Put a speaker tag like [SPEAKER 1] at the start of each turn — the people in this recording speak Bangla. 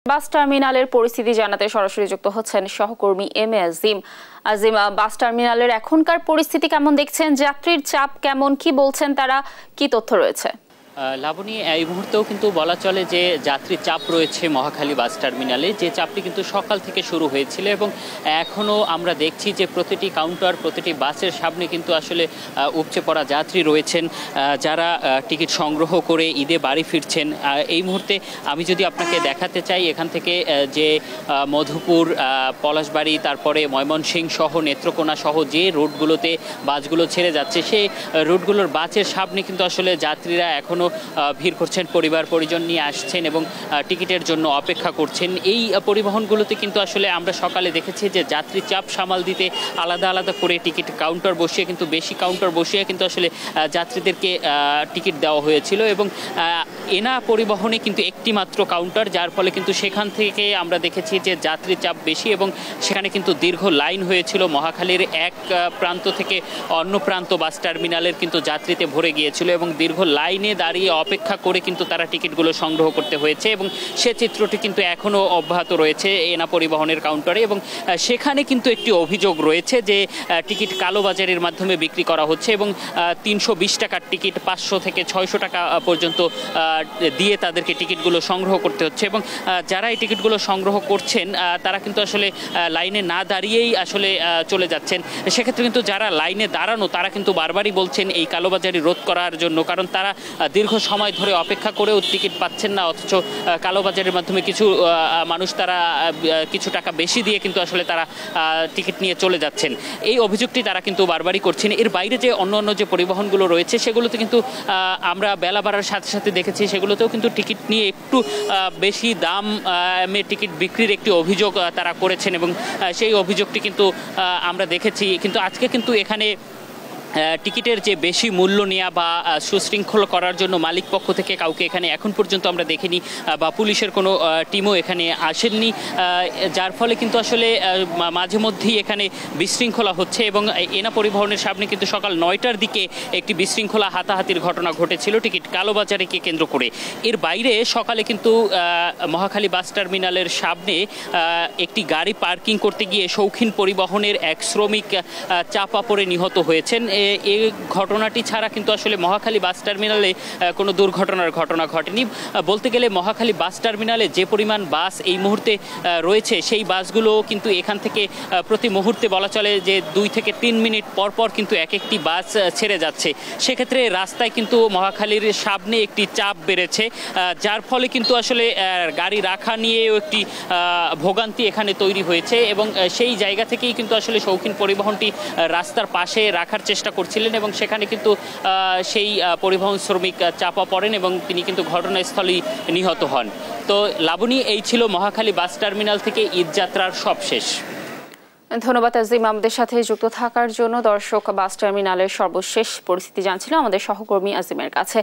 [SPEAKER 1] বাস টার্মিনালের পরিস্থিতি জানাতে সরাসরি যুক্ত হচ্ছেন সহকর্মী এম এ আজিম। আজিম, বাস টার্মিনালের এখনকার পরিস্থিতি কেমন দেখছেন? যাত্রীর চাপ কেমন, কি বলছেন তারা, কি তথ্য রয়েছে?
[SPEAKER 2] লাবণী, এই মুহূর্তেও কিন্তু বলা চলে যে যাত্রীর চাপ রয়েছে মহাখালী বাস টার্মিনালে, যে চাপটি কিন্তু সকাল থেকে শুরু হয়েছিল এবং এখনও আমরা দেখছি যে প্রতিটি কাউন্টার, প্রতিটি বাসের সামনে কিন্তু আসলে উপচে পড়া যাত্রী রয়েছেন, যারা টিকিট সংগ্রহ করে ঈদে বাড়ি ফিরছেন। এই মুহূর্তে আমি যদি আপনাকে দেখাতে চাই, এখান থেকে যে মধুপুর, পলাশবাড়ি, তারপরে ময়মনসিংহ সহ নেত্রকোনা সহ যে রুটগুলোতে বাসগুলো ছেড়ে যাচ্ছে, সেই রুটগুলোর বাসের সামনে কিন্তু আসলে যাত্রীরা এখনও ভিড় করছেন, পরিবার পরিজন নিয়ে আসছেন এবং টিকিটের জন্য অপেক্ষা করছেন। এই পরিবহনগুলোতে কিন্তু আসলে আমরা সকালে দেখেছি যে যাত্রী চাপ সামাল দিতে আলাদা আলাদা করে টিকিট কাউন্টার বসিয়ে, কিন্তু বেশি কাউন্টার বসিয়ে কিন্তু আসলে যাত্রীদেরকে টিকিট দেওয়া হয়েছিল এবং এনা পরিবহনে কিন্তু একটি মাত্র কাউন্টার, যার ফলে কিন্তু সেখান থেকে আমরা দেখেছি যে যাত্রী চাপ বেশি এবং সেখানে কিন্তু দীর্ঘ লাইন হয়েছিল। মহাখালীর এক প্রান্ত থেকে অন্য প্রান্ত বাস টার্মিনালের কিন্তু যাত্রীতে ভরে গিয়েছিল এবং দীর্ঘ লাইনে দাঁড়িয়ে অপেক্ষা করে কিন্তু তারা টিকিটগুলো সংগ্রহ করতে হয়েছে এবং সে চিত্রটি কিন্তু এখনও অব্যাহত রয়েছে এনা পরিবহনের কাউন্টারে। এবং সেখানে কিন্তু একটি অভিযোগ রয়েছে যে টিকিট কালোবাজারের মাধ্যমে বিক্রি করা হচ্ছে এবং 320 টাকার টিকিট 500 থেকে 600 টাকা পর্যন্ত দিয়ে তাদেরকে টিকিটগুলো সংগ্রহ করতে হচ্ছে এবং যারা এই টিকিটগুলো সংগ্রহ করছেন তারা কিন্তু আসলে লাইনে না দাঁড়িয়েই আসলে চলে যাচ্ছেন। সেক্ষেত্রে কিন্তু যারা লাইনে দাঁড়ানো তারা কিন্তু বারবারই বলছেন এই কালোবাজারি রোধ করার জন্য, কারণ তারা দীর্ঘ সময় ধরে অপেক্ষা করেও টিকিট পাচ্ছেন না, অথচ কালোবাজারের মাধ্যমে কিছু মানুষ তারা কিছু টাকা বেশি দিয়ে কিন্তু আসলে তারা টিকিট নিয়ে চলে যাচ্ছেন। এই অভিযোগটি তারা কিন্তু বারবারই করছেন। এর বাইরে যে অন্য যে পরিবহনগুলো রয়েছে সেগুলোতে কিন্তু আমরা বেলা বাড়ার সাথে সাথে দেখেছি সেগুলোতেও কিন্তু টিকিট নিয়ে একটু বেশি দামে টিকিট বিক্রির একটি অভিযোগ তারা করেছেন এবং সেই অভিযোগটি কিন্তু আমরা দেখেছি। কিন্তু আজকে কিন্তু এখানে টিকিটের যে বেশি মূল্য নেওয়া বা সুশৃঙ্খল করার জন্য মালিক পক্ষ থেকে কাউকে এখানে এখন পর্যন্ত আমরা দেখিনি বা পুলিশের কোনো টিমও এখানে আসেননি, যার ফলে কিন্তু আসলে মাঝে মধ্যেই এখানে বিশৃঙ্খলা হচ্ছে এবং এনা পরিবহনের সামনে কিন্তু সকাল 9টার দিকে একটি বিশৃঙ্খলা হাতাহাতির ঘটনা ঘটেছিল টিকিট কালোবাজারিকে কেন্দ্র করে। এর বাইরে সকালে কিন্তু মহাখালী বাস টার্মিনালের সামনে একটি গাড়ি পার্কিং করতে গিয়ে শৌখিন পরিবহনের এক শ্রমিক চাপা পড়ে নিহত হয়েছেন। এই ঘটনাটি ছাড়া কিন্তু আসলে মহাখালী বাস টার্মিনালে কোনো দুর্ঘটনার ঘটনা ঘটেনি। বলতে গেলে মহাখালী বাস টার্মিনালে যে পরিমাণ বাস এই মুহূর্তে রয়েছে সেই বাসগুলো কিন্তু এখান থেকে প্রতি মুহূর্তে বলা চলে যে 2 থেকে 3 মিনিট পর পর কিন্তু এক একটি বাস ছেড়ে যাচ্ছে। সেক্ষেত্রে রাস্তায় কিন্তু মহাখালীর সামনে একটি চাপ বেড়েছে, যার ফলে কিন্তু আসলে গাড়ি রাখা নিয়েও একটি ভোগান্তি এখানে তৈরি হয়েছে এবং সেই জায়গা থেকেই কিন্তু আসলে শৌখিন পরিবহনটি রাস্তার পাশে রাখার চেষ্টা করছিলেন এবং সেখানে কিন্তু সেই পরিবহন শ্রমিক চাপা পড়েন এবং তিনি কিন্তু ঘটনাস্থলেই নিহত হন। তো লাবণী, এই ছিল মহাখালী বাস টার্মিনাল থেকে ঈদযাত্রার সবশেষ।
[SPEAKER 1] ধন্যবাদ আজিম আমাদের সাথে যুক্ত থাকার জন্য। দর্শক, বাস টার্মিনালের সর্বশেষ পরিস্থিতি জানছিল আমাদের সহকর্মী আজিমের কাছে।